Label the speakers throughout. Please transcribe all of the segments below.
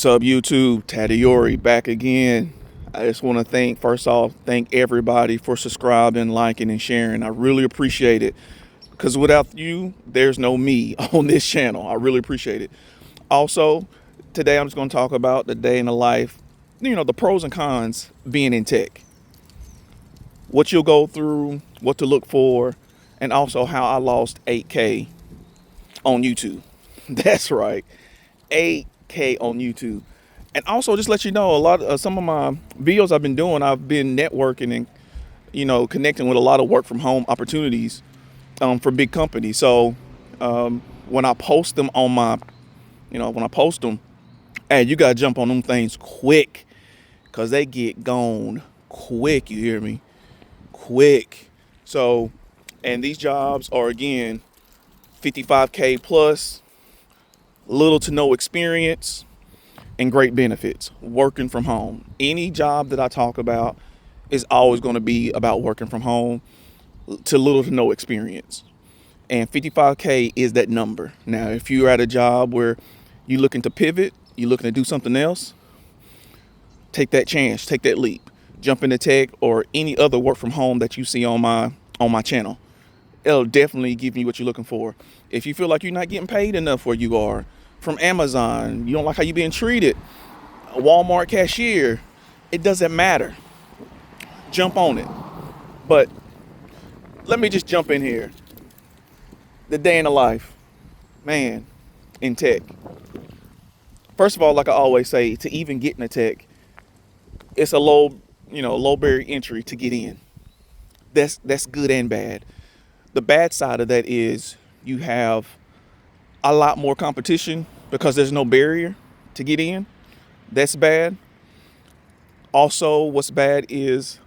Speaker 1: Sub YouTube, Tadiori back again. I just want to first off, thank everybody for subscribing, liking, and sharing. I really appreciate it because without you, there's no me on this channel. I really appreciate it. Also, today I'm just going to talk about the day in the life, the pros and cons being in tech, what you'll go through, what to look for, and also how I lost 8K on YouTube. That's right, 8K on YouTube. And also just let you know, a lot of some of my videos I've been doing, I've been networking and connecting with a lot of work from home opportunities for big companies. So when I post them on hey, you gotta jump on them things quick because they get gone quick. You hear me? Quick. So, and these jobs are again 55K plus, little to no experience, and great benefits. Working from home. Any job that I talk about is always going to be about working from home to little to no experience. And 55K is that number. Now, if you're at a job where you're looking to pivot, you're looking to do something else, take that chance, take that leap. Jump into tech or any other work from home that you see on my channel. It'll definitely give you what you're looking for. If you feel like you're not getting paid enough where you are, from Amazon, you don't like how you're being treated, a Walmart cashier, it doesn't matter. Jump on it. But let me just jump in here. The day in the life, man, in tech. First of all, like I always say, to even get into tech, it's a low barrier entry to get in. That's good and bad. The bad side of that is you have a lot more competition because there's no barrier to get in. That's bad. Also, what's bad is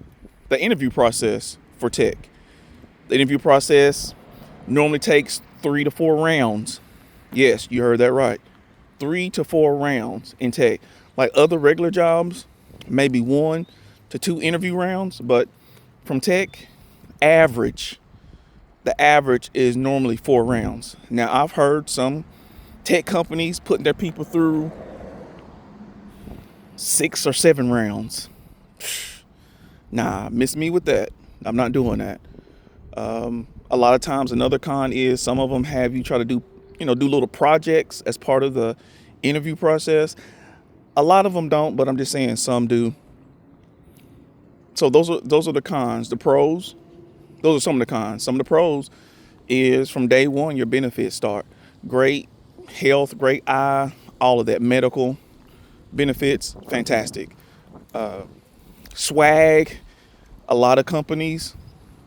Speaker 1: the interview process for tech. The interview process normally takes 3 to 4 rounds. Yes, you heard that right. 3 to 4 rounds in tech. Like other regular jobs, maybe 1 to 2 interview rounds, but from tech, the average is normally 4 rounds. Now, I've heard some tech companies putting their people through 6 or 7 rounds. Nah, miss me with that. I'm not doing that. A lot of times another con is some of them have you try to do little projects as part of the interview process. A lot of them don't, but I'm just saying some do. So those are the cons. The pros, those are some of the cons. Some of the pros is from day one, your benefits start. Great health, great eye, all of that. Medical benefits, fantastic. Swag, a lot of companies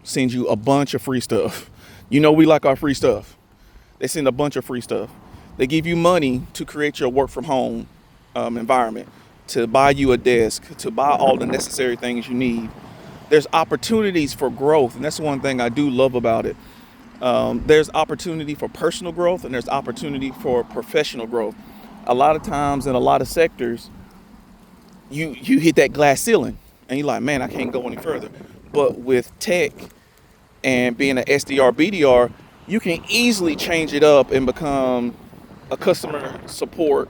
Speaker 1: send you a bunch of free stuff. We like our free stuff. They send a bunch of free stuff. They give you money to create your work from home environment, to buy you a desk, to buy all the necessary things you need. There's opportunities for growth, and that's one thing I do love about it. There's opportunity for personal growth and there's opportunity for professional growth. A lot of times in a lot of sectors, you hit that glass ceiling and you're like, man, I can't go any further. But with tech and being an SDR, BDR, you can easily change it up and become a customer support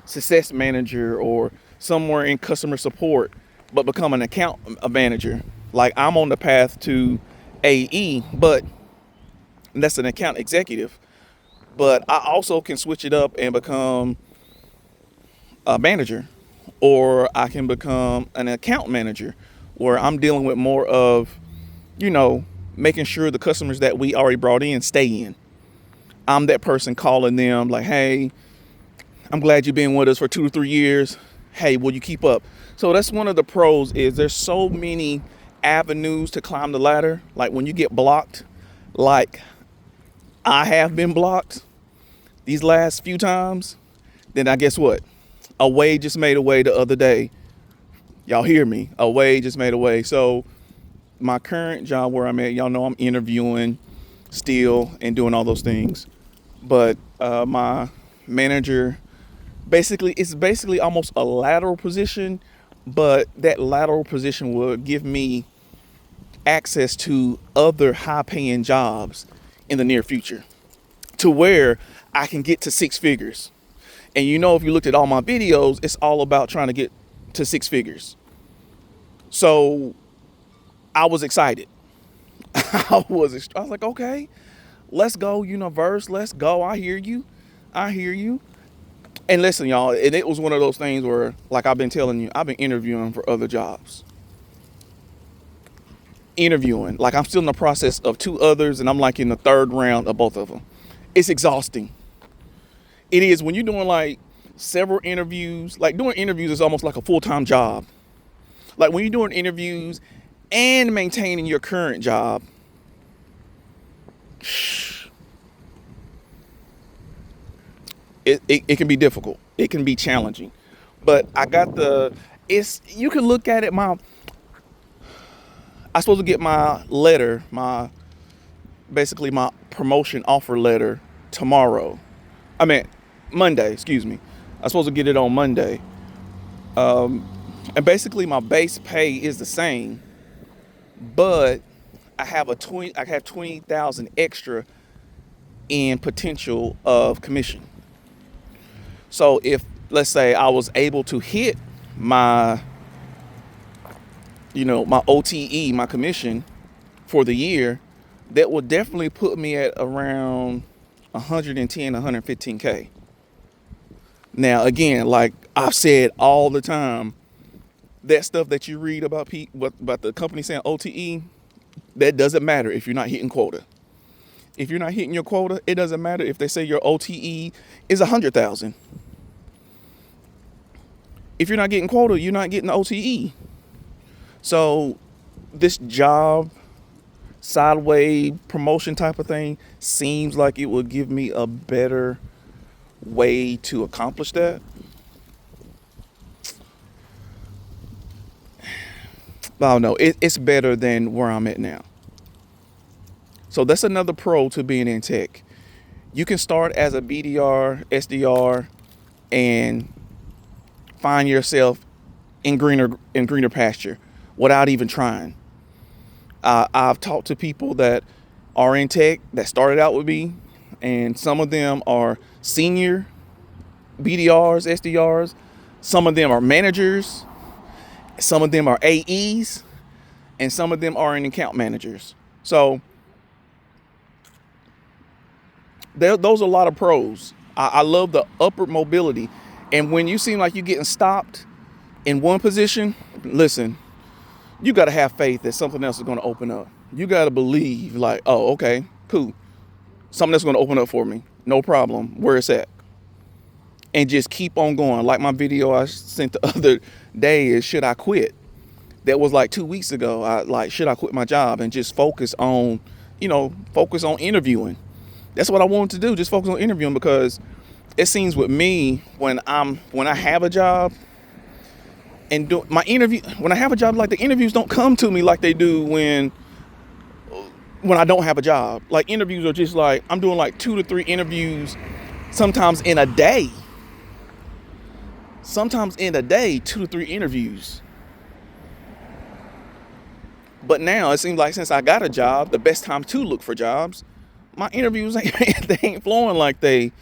Speaker 1: success manager or somewhere in customer support, but become an account manager. Like I'm on the path to AE, but that's an account executive. But I also can switch it up and become a manager, or I can become an account manager where I'm dealing with more of, making sure the customers that we already brought in stay in. I'm that person calling them like, hey, I'm glad you've been with us for 2 to 3 years. Hey, will you keep up? So that's one of the pros is there's so many avenues to climb the ladder. Like when you get blocked, like I have been blocked these last few times, then I guess what? A way just made a way the other day. Y'all hear me? A way just made a way. So my current job where I'm at, y'all know I'm interviewing still and doing all those things. But my manager, it's basically almost a lateral position, but that lateral position will give me access to other high paying jobs in the near future to where I can get to 6 figures. And if you looked at all my videos, it's all about trying to get to 6 figures. So I was excited. I was like, okay, let's go, universe. Let's go. I hear you. And listen, y'all, and it was one of those things where, like I've been telling you, I've been interviewing for other jobs. Like I'm still in the process of 2 others, and I'm like in the 3rd round of both of them. It's exhausting. It is. When you're doing like several interviews, like doing interviews is almost like a full-time job. Like when you're doing interviews and maintaining your current job, it can be difficult. It can be challenging. But I got you can look at it, I'm supposed to get my letter, basically my promotion offer letter tomorrow. Monday, excuse me. I'm supposed to get it on Monday. And basically my base pay is the same, but I have 20,000 extra in potential of commission. So if, let's say, I was able to hit my OTE, my commission for the year, that would definitely put me at around 110, 115K. Now, again, like I've said all the time, that stuff that you read about the company saying OTE, that doesn't matter if you're not hitting quota. If you're not hitting your quota, it doesn't matter if they say your OTE is 100,000. If you're not getting quota, you're not getting the OTE. So this job, sideways promotion type of thing, seems like it would give me a better way to accomplish that. But I don't know. It's better than where I'm at now. So that's another pro to being in tech. You can start as a BDR, SDR, and find yourself in greener pasture without even trying. I've talked to people that are in tech that started out with me, and some of them are senior BDRs, SDRs. Some of them are managers. Some of them are AEs, and some of them are in account managers. So those are a lot of pros. I love the upward mobility. And when you seem like you're getting stopped in one position, listen, you got to have faith that something else is going to open up. You got to believe like, oh, okay, cool. Something that's going to open up for me. No problem. Where it's at. And just keep on going. Like my video I sent the other day is, should I quit? That was like 2 weeks ago. Should I quit my job and just focus on interviewing? That's what I wanted to do. Just focus on interviewing, because it seems with me, when I have a job and do my interview, when I have a job, like the interviews don't come to me like they do when I don't have a job. Like interviews are just like, I'm doing like 2 to 3 interviews sometimes in a day. 2 to 3 interviews. But now it seems like since I got a job, the best time to look for jobs, my interviews they ain't flowing like they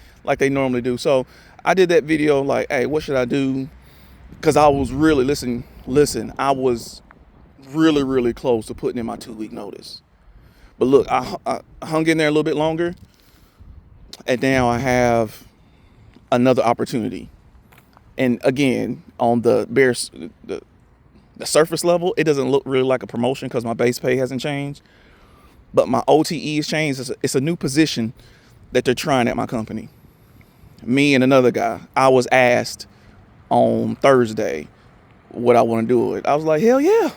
Speaker 1: normally do. So I did that video like, hey, what should I do? Because I was really, listen, I was really, really close to putting in my 2-week notice. But look, I hung in there a little bit longer, and now I have another opportunity. And again, on the surface level, it doesn't look really like a promotion because my base pay hasn't changed. But my OTE has changed. It's a new position that they're trying at my company. Me and another guy, I was asked on Thursday what I want to do with it. I was like, hell yeah.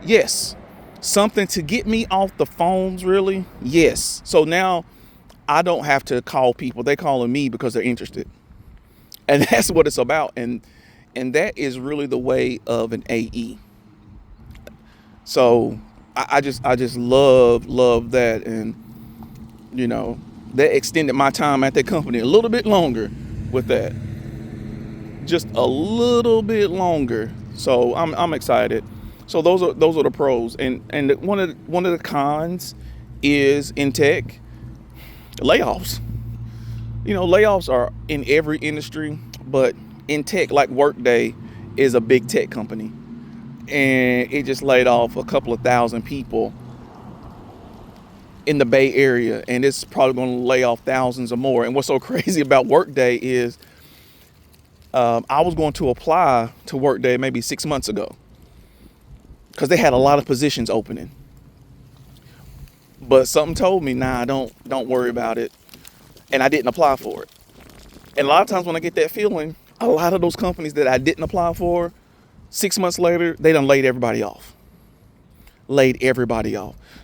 Speaker 1: Yes. Something to get me off the phones, really? Yes. So now I don't have to call people. They're calling me because they're interested. And that's what it's about. And that is really the way of an AE. So I just love that. And, that extended my time at that company a little bit longer with that. Just a little bit longer. So I'm excited. So those are the pros. And one of the cons is in tech, layoffs. Layoffs are in every industry, but in tech, like Workday is a big tech company, and it just laid off a couple of thousand people in the Bay Area, and it's probably going to lay off thousands or more. And what's so crazy about Workday is I was going to apply to Workday maybe 6 months ago because they had a lot of positions opening, but something told me, nah, don't worry about it, and I didn't apply for it. And a lot of times when I get that feeling, a lot of those companies that I didn't apply for, 6 months later, they done laid everybody off.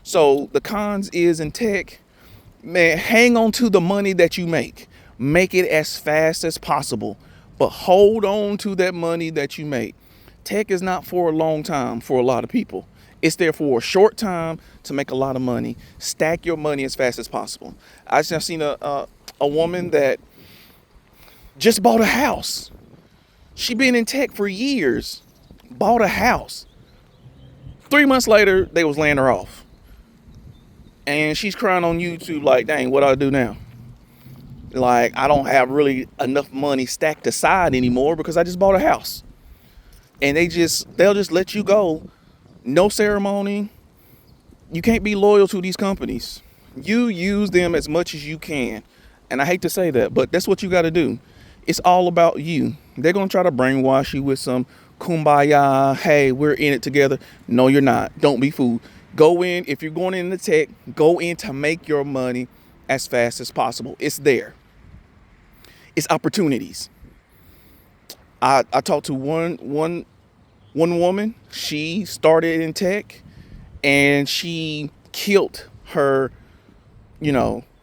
Speaker 1: So the cons is in tech, man, hang on to the money that you make. Make it as fast as possible, but hold on to that money that you make. Tech is not for a long time for a lot of people. It's there for a short time to make a lot of money. Stack your money as fast as possible. I just seen a woman that just bought a house. She been in tech for years, bought a house. 3 months later, they was laying her off. And she's crying on YouTube like, dang, what do I do now? Like, I don't have really enough money stacked aside anymore because I just bought a house. And they'll just let you go. No ceremony. You can't be loyal to these companies. You use them as much as you can. And I hate to say that, but that's what you got to do. It's all about you. They're going to try to brainwash you with some kumbaya. Hey, we're in it together. No, you're not. Don't be fooled. Go in. If you're going into tech, go in to make your money as fast as possible. It's there. It's opportunities. I talked to one woman. She started in tech and she killed her,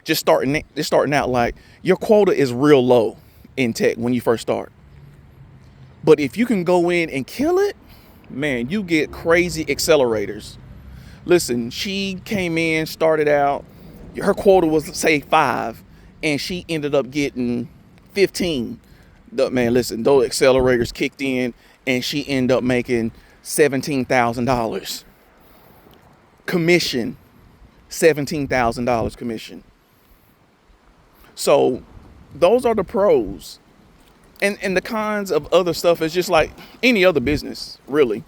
Speaker 1: just starting out. Like, your quota is real low in tech when you first start. But if you can go in and kill it, man, you get crazy accelerators. Listen, she came in, started out, her quota was, say, 5, and she ended up getting 15. Man, listen, those accelerators kicked in, and she ended up making $17,000 commission. $17,000 commission. So those are the pros. And the cons of other stuff is just like any other business, really.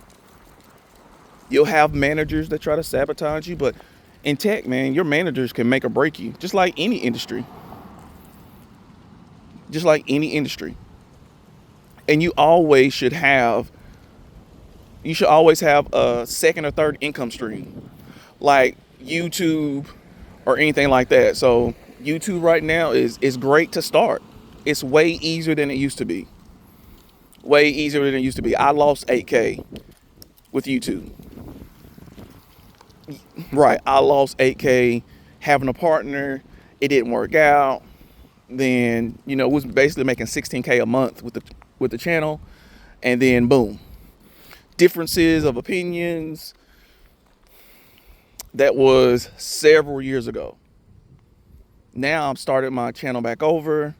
Speaker 1: You'll have managers that try to sabotage you, but in tech, man, your managers can make or break you, just like any industry. And you should always have a second or third income stream, like YouTube or anything like that. So YouTube right now is great to start. It's way easier than it used to be. I lost 8K with YouTube. Right, I lost 8K having a partner. It didn't work out. Then, was basically making 16K a month with the channel. And then boom. Differences of opinions. That was several years ago. Now I've started my channel back over.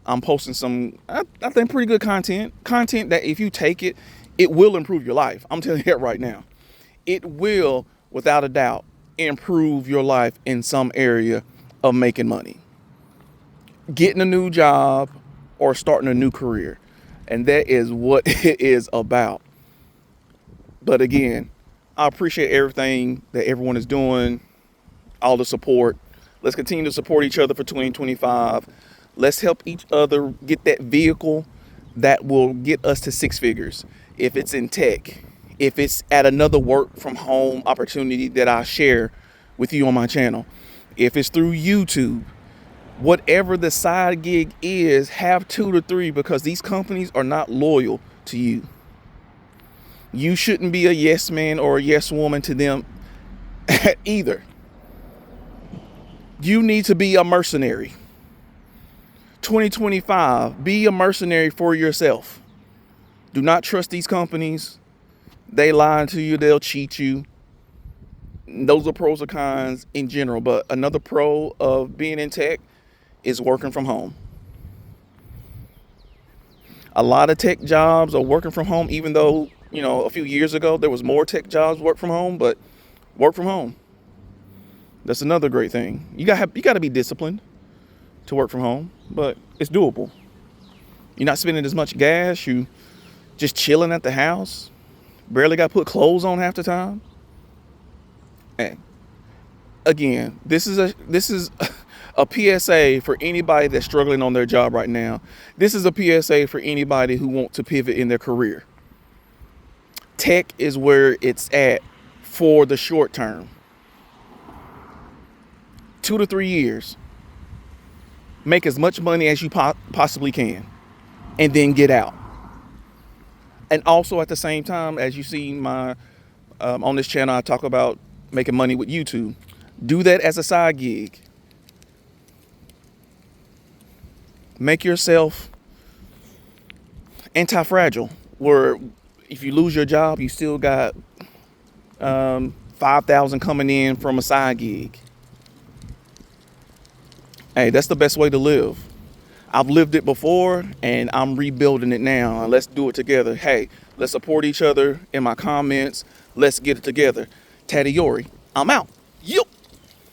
Speaker 1: I'm posting some, I think, pretty good content that if you take it, it will improve your life. I'm telling you that right now. It will, without a doubt, improve your life in some area of making money, getting a new job, or starting a new career. And that is what it is about. But again, I appreciate everything that everyone is doing, all the support. Let's continue to support each other for 2025. Let's help each other get that vehicle that will get us to 6 figures. If it's in tech, if it's at another work from home opportunity that I share with you on my channel, if it's through YouTube, whatever the side gig is, have 2 to 3, because these companies are not loyal to you. You shouldn't be a yes man or a yes woman to them either. You need to be a mercenary. 2025, be a mercenary for yourself. Do not trust these companies. They lie to you. They'll cheat you. Those are pros or cons in general. But another pro of being in tech is working from home. A lot of tech jobs are working from home, even though, a few years ago there was more tech jobs work from home, but work from home. That's another great thing. You got to be disciplined. to work from home, but it's doable. You're not spending as much gas. You just chilling at the house. Barely got to put clothes on half the time. And again, this is a PSA for anybody that's struggling on their job right now. This is a PSA for anybody who wants to pivot in their career. Tech is where it's at for the short term. 2 to 3 years. Make as much money as you possibly can, and then get out. And also at the same time, as you see my on this channel, I talk about making money with YouTube. Do that as a side gig. Make yourself anti-fragile, where if you lose your job, you still got 5,000 coming in from a side gig. Hey, that's the best way to live. I've lived it before and I'm rebuilding it now. Let's do it together. Hey, let's support each other in my comments. Let's get it together. Taddy Yori, I'm out. Yup.